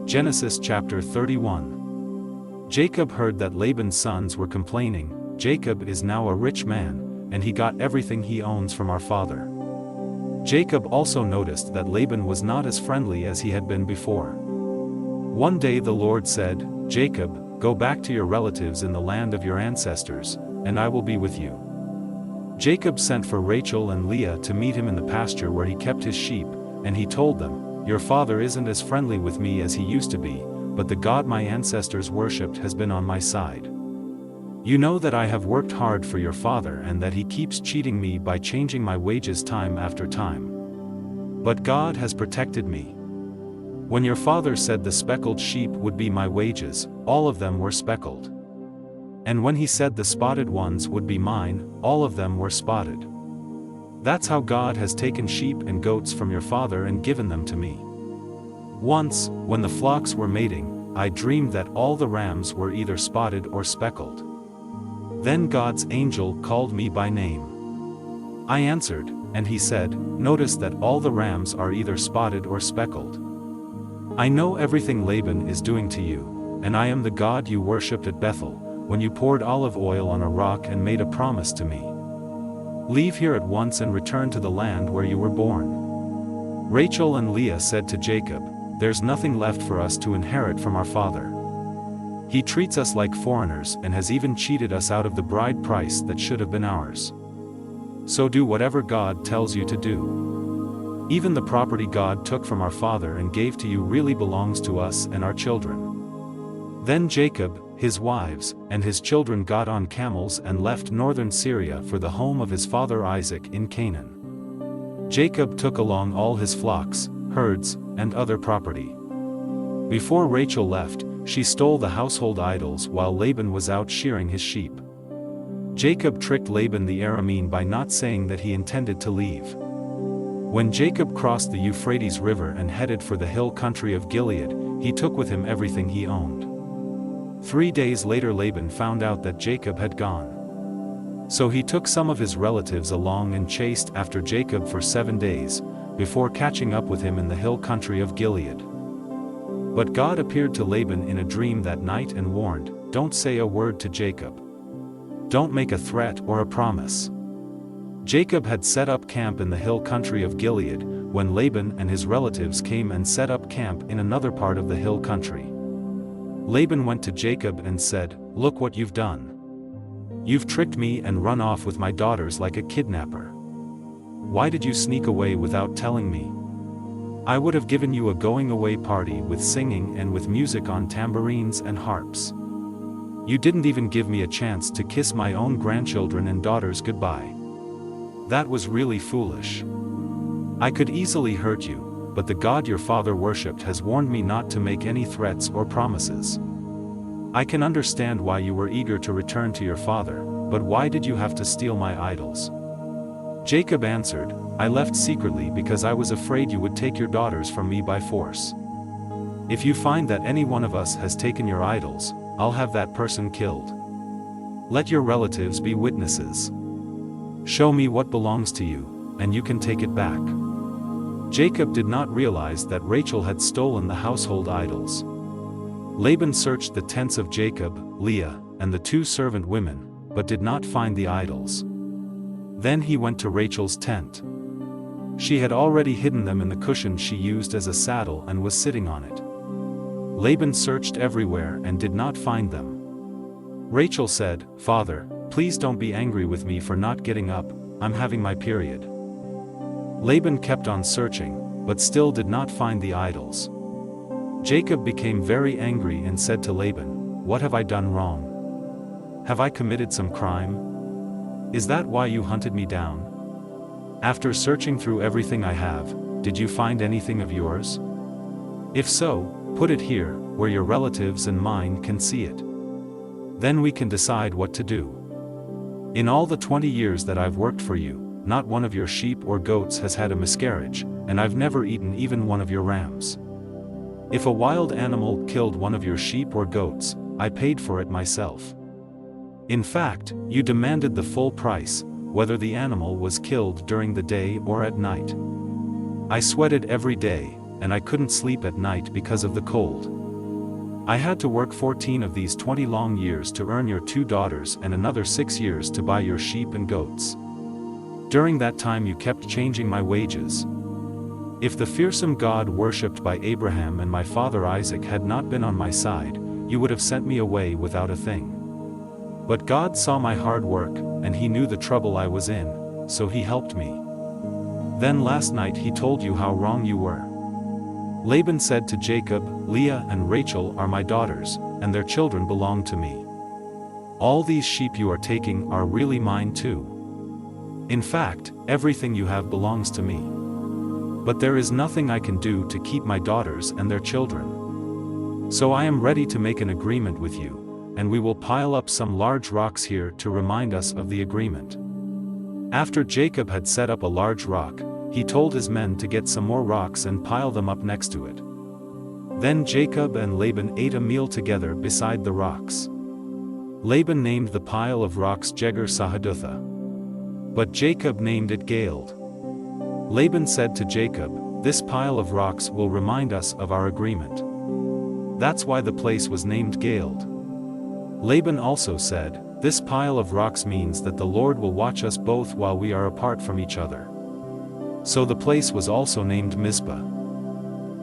Genesis chapter 31. Jacob heard that Laban's sons were complaining, "Jacob is now a rich man, and he got everything he owns from our father." Jacob also noticed that Laban was not as friendly as he had been before. One day the Lord said, "Jacob, go back to your relatives in the land of your ancestors, and I will be with you." Jacob sent for Rachel and Leah to meet him in the pasture where he kept his sheep, and he told them, "Your father isn't as friendly with me as he used to be, but the God my ancestors worshipped has been on my side. You know that I have worked hard for your father and that he keeps cheating me by changing my wages time after time. But God has protected me. When your father said the speckled sheep would be my wages, all of them were speckled. And when he said the spotted ones would be mine, all of them were spotted. That's how God has taken sheep and goats from your father and given them to me. Once, when the flocks were mating, I dreamed that all the rams were either spotted or speckled. Then God's angel called me by name. I answered, and he said, 'Notice that all the rams are either spotted or speckled. I know everything Laban is doing to you, and I am the God you worshipped at Bethel, when you poured olive oil on a rock and made a promise to me. Leave here at once and return to the land where you were born.' Rachel and Leah said to Jacob, 'There's nothing left for us to inherit from our father. He treats us like foreigners and has even cheated us out of the bride price that should have been ours. So do whatever God tells you to do. Even the property God took from our father and gave to you really belongs to us and our children.' Then Jacob, his wives, and his children got on camels and left northern Syria for the home of his father Isaac in Canaan. Jacob took along all his flocks, herds, and other property. Before Rachel left, she stole the household idols while Laban was out shearing his sheep. Jacob tricked Laban the Aramean by not saying that he intended to leave. When Jacob crossed the Euphrates River and headed for the hill country of Gilead, he took with him everything he owned. 3 days later Laban found out that Jacob had gone. So he took some of his relatives along and chased after Jacob for 7 days, before catching up with him in the hill country of Gilead. But God appeared to Laban in a dream that night and warned, "Don't say a word to Jacob. Don't make a threat or a promise." Jacob had set up camp in the hill country of Gilead, when Laban and his relatives came and set up camp in another part of the hill country. Laban went to Jacob and said, "Look what you've done. You've tricked me and run off with my daughters like a kidnapper. Why did you sneak away without telling me? I would have given you a going-away party with singing and with music on tambourines and harps. You didn't even give me a chance to kiss my own grandchildren and daughters goodbye. That was really foolish. I could easily hurt you, but the God your father worshipped has warned me not to make any threats or promises. I can understand why you were eager to return to your father, but why did you have to steal my idols?" Jacob answered, "I left secretly because I was afraid you would take your daughters from me by force. If you find that any one of us has taken your idols, I'll have that person killed. Let your relatives be witnesses. Show me what belongs to you, and you can take it back." Jacob did not realize that Rachel had stolen the household idols. Laban searched the tents of Jacob, Leah, and the 2 servant women, but did not find the idols. Then he went to Rachel's tent. She had already hidden them in the cushion she used as a saddle and was sitting on it. Laban searched everywhere and did not find them. Rachel said, "Father, please don't be angry with me for not getting up, I'm having my period." Laban kept on searching, but still did not find the idols. Jacob became very angry and said to Laban, "What have I done wrong? Have I committed some crime? Is that why you hunted me down? After searching through everything I have, did you find anything of yours? If so, put it here, where your relatives and mine can see it. Then we can decide what to do. In all the 20 years that I've worked for you, not one of your sheep or goats has had a miscarriage, and I've never eaten even one of your rams. If a wild animal killed one of your sheep or goats, I paid for it myself. In fact, you demanded the full price, whether the animal was killed during the day or at night. I sweated every day, and I couldn't sleep at night because of the cold. I had to work 14 of these 20 long years to earn your 2 daughters and another 6 years to buy your sheep and goats. During that time you kept changing my wages. If the fearsome God worshipped by Abraham and my father Isaac had not been on my side, you would have sent me away without a thing. But God saw my hard work, and he knew the trouble I was in, so he helped me. Then last night he told you how wrong you were. Laban said to Jacob, Leah and Rachel are my daughters, and their children belong to me. All these sheep you are taking are really mine too. In fact, everything you have belongs to me. But there is nothing I can do to keep my daughters and their children. So I am ready to make an agreement with you, and we will pile up some large rocks here to remind us of the agreement. After Jacob had set up a large rock, he told his men to get some more rocks and pile them up next to it. Then Jacob and Laban ate a meal together beside the rocks. Laban named the pile of rocks Jegar Sahadutha. But Jacob named it Galeed. Laban said to Jacob, this pile of rocks will remind us of our agreement. That's why the place was named Galeed. Laban also said, this pile of rocks means that the Lord will watch us both while we are apart from each other. So the place was also named Mizpah.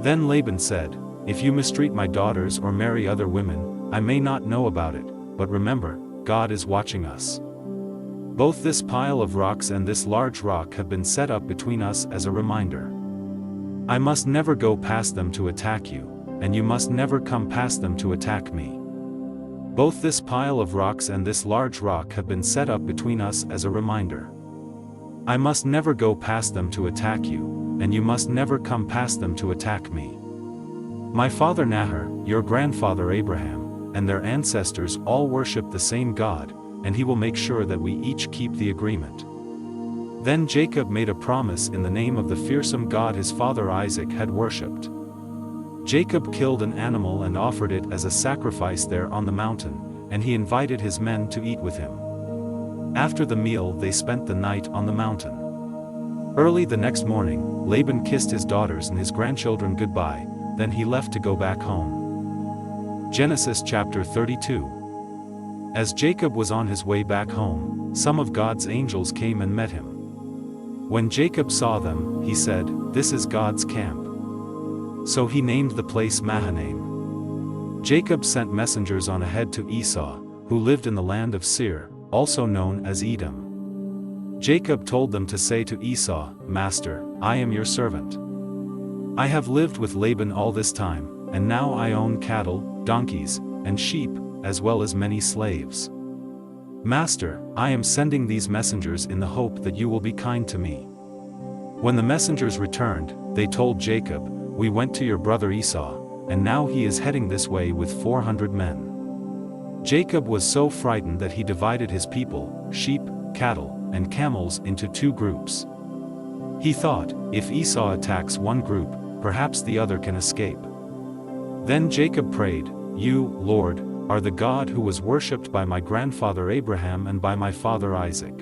Then Laban said, if you mistreat my daughters or marry other women, I may not know about it, but remember, God is watching us. Both this pile of rocks and this large rock have been set up between us as a reminder. I must never go past them to attack you, and you must never come past them to attack me. Both this pile of rocks and this large rock have been set up between us as a reminder. I must never go past them to attack you, and you must never come past them to attack me. My father Nahor, your grandfather Abraham, and their ancestors all worship the same God, and he will make sure that we each keep the agreement. Then Jacob made a promise in the name of the fearsome God his father Isaac had worshipped. Jacob killed an animal and offered it as a sacrifice there on the mountain, and he invited his men to eat with him. After the meal they spent the night on the mountain. Early the next morning, Laban kissed his daughters and his grandchildren goodbye, then he left to go back home. Genesis chapter 32. As Jacob was on his way back home, some of God's angels came and met him. When Jacob saw them, he said, this is God's camp. So he named the place Mahanaim. Jacob sent messengers on ahead to Esau, who lived in the land of Seir, also known as Edom. Jacob told them to say to Esau, Master, I am your servant. I have lived with Laban all this time, and now I own cattle, donkeys, and sheep, as well as many slaves. Master, I am sending these messengers in the hope that you will be kind to me. When the messengers returned, they told Jacob, we went to your brother Esau, and now he is heading this way with 400 men. Jacob was so frightened that he divided his people, sheep, cattle, and camels into 2 groups. He thought, if Esau attacks one group, perhaps the other can escape. Then Jacob prayed, you, Lord, are the God who was worshipped by my grandfather Abraham and by my father Isaac.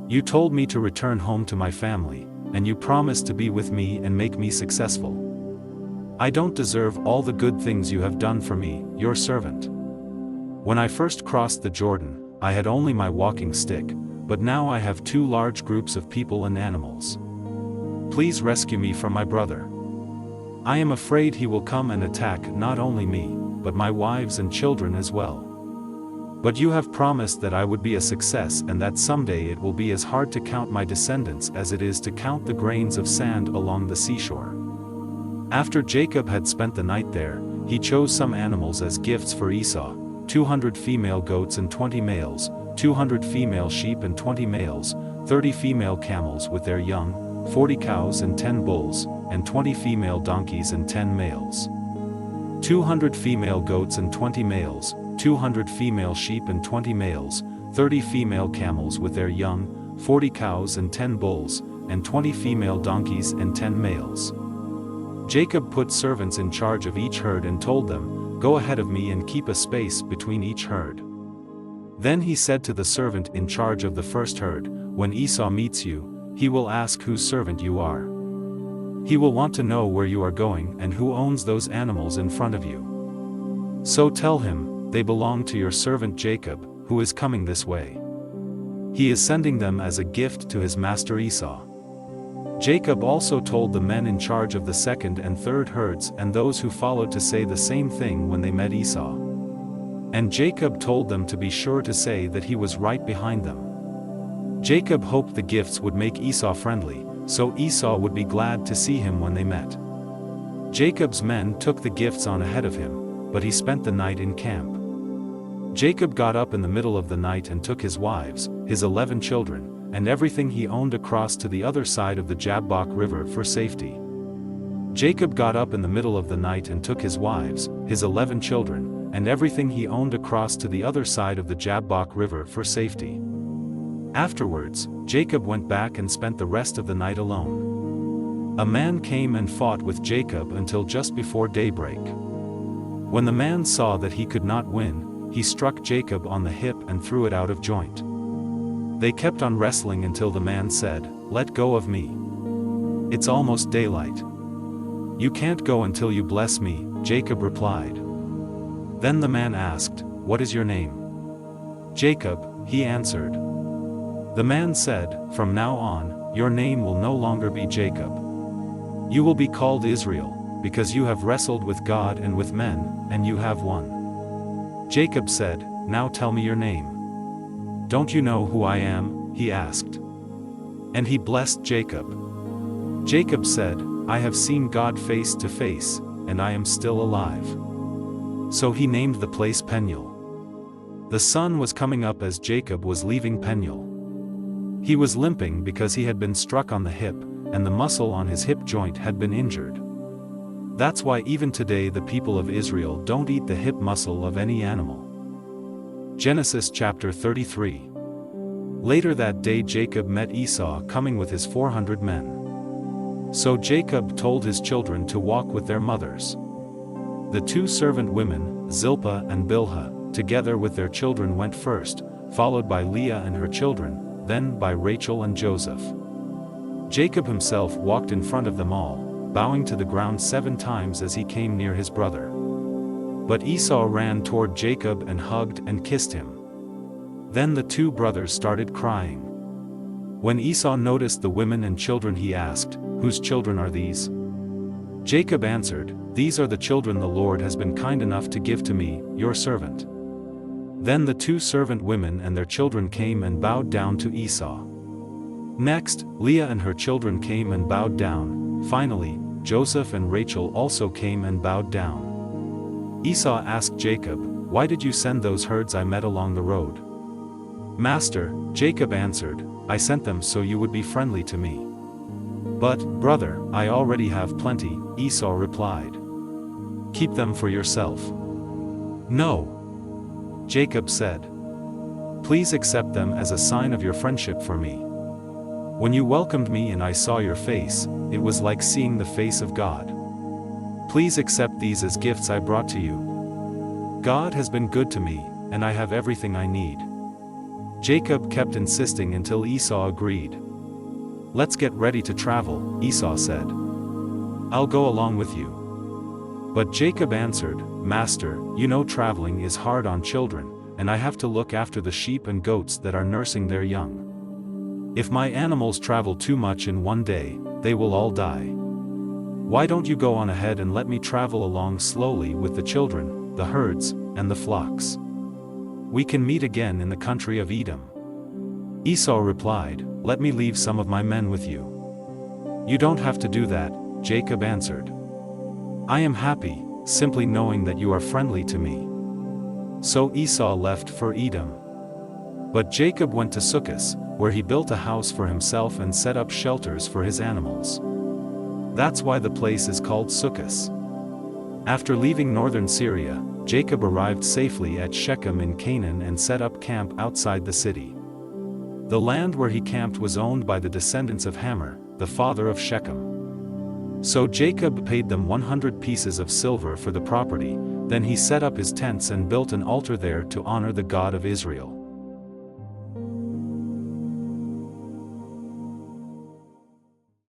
You told me to return home to my family, and you promised to be with me and make me successful. I don't deserve all the good things you have done for me, your servant. When I first crossed the Jordan, I had only my walking stick, but now I have 2 large groups of people and animals. Please rescue me from my brother. I am afraid he will come and attack not only me, but my wives and children as well. But you have promised that I would be a success and that someday it will be as hard to count my descendants as it is to count the grains of sand along the seashore. After Jacob had spent the night there, he chose some animals as gifts for Esau, 200 female goats and 20 males, 200 female sheep and 20 males, 30 female camels with their young, 40 cows and 10 bulls, and 20 female donkeys and 10 males. 200 female goats and 20 males, 200 female sheep and 20 males, 30 female camels with their young, 40 cows and 10 bulls, and 20 female donkeys and 10 males. Jacob put servants in charge of each herd and told them, go ahead of me and keep a space between each herd. Then he said to the servant in charge of the first herd, when Esau meets you, he will ask whose servant you are. He will want to know where you are going and who owns those animals in front of you. So tell him, they belong to your servant Jacob, who is coming this way. He is sending them as a gift to his master Esau." Jacob also told the men in charge of the second and third herds and those who followed to say the same thing when they met Esau. And Jacob told them to be sure to say that he was right behind them. Jacob hoped the gifts would make Esau friendly, so Esau would be glad to see him when they met. Jacob's men took the gifts on ahead of him, but he spent the night in camp. Jacob got up in the middle of the night and took his wives, his 11 children, and everything he owned across to the other side of the Jabbok River for safety. Jacob got up in the middle of the night and took his wives, his 11 children, and everything he owned across to the other side of the Jabbok River for safety. Afterwards, Jacob went back and spent the rest of the night alone. A man came and fought with Jacob until just before daybreak. When the man saw that he could not win, he struck Jacob on the hip and threw it out of joint. They kept on wrestling until the man said, "Let go of me. It's almost daylight." "You can't go until you bless me," Jacob replied. Then the man asked, "What is your name?" "Jacob," he answered. The man said, "From now on, your name will no longer be Jacob. You will be called Israel, because you have wrestled with God and with men, and you have won." Jacob said, "Now tell me your name." "Don't you know who I am?" he asked. And he blessed Jacob. Jacob said, "I have seen God face to face, and I am still alive." So he named the place Peniel. The sun was coming up as Jacob was leaving Peniel. He was limping because he had been struck on the hip, and the muscle on his hip joint had been injured. That's why even today the people of Israel don't eat the hip muscle of any animal. Genesis chapter 33. Later that day Jacob met Esau coming with his 400 men. So Jacob told his children to walk with their mothers. The two servant women, Zilpah and Bilhah, together with their children went first, followed by Leah and her children, then by Rachel and Joseph. Jacob himself walked in front of them all, bowing to the ground 7 times as he came near his brother. But Esau ran toward Jacob and hugged and kissed him. Then the two brothers started crying. When Esau noticed the women and children he asked, "Whose children are these?" Jacob answered, "These are the children the Lord has been kind enough to give to me, your servant." Then the two servant women and their children came and bowed down to Esau. Next, Leah and her children came and bowed down. Finally, Joseph and Rachel also came and bowed down. Esau asked Jacob, "Why did you send those herds I met along the road?" "Master," Jacob answered, "I sent them so you would be friendly to me." "But, brother, I already have plenty," Esau replied. "Keep them for yourself." "No," Jacob said. "Please accept them as a sign of your friendship for me. When you welcomed me and I saw your face, it was like seeing the face of God. Please accept these as gifts I brought to you. God has been good to me, and I have everything I need." Jacob kept insisting until Esau agreed. "Let's get ready to travel," Esau said. "I'll go along with you." But Jacob answered, "Master, you know traveling is hard on children, and I have to look after the sheep and goats that are nursing their young. If my animals travel too much in one day, they will all die. Why don't you go on ahead and let me travel along slowly with the children, the herds, and the flocks? We can meet again in the country of Edom." Esau replied, "Let me leave some of my men with you." "You don't have to do that," Jacob answered. "I am happy, simply knowing that you are friendly to me." So Esau left for Edom. But Jacob went to Succos, where he built a house for himself and set up shelters for his animals. That's why the place is called Succos. After leaving northern Syria, Jacob arrived safely at Shechem in Canaan and set up camp outside the city. The land where he camped was owned by the descendants of Hamor, the father of Shechem. So Jacob paid them 100 pieces of silver for the property, then he set up his tents and built an altar there to honor the God of Israel.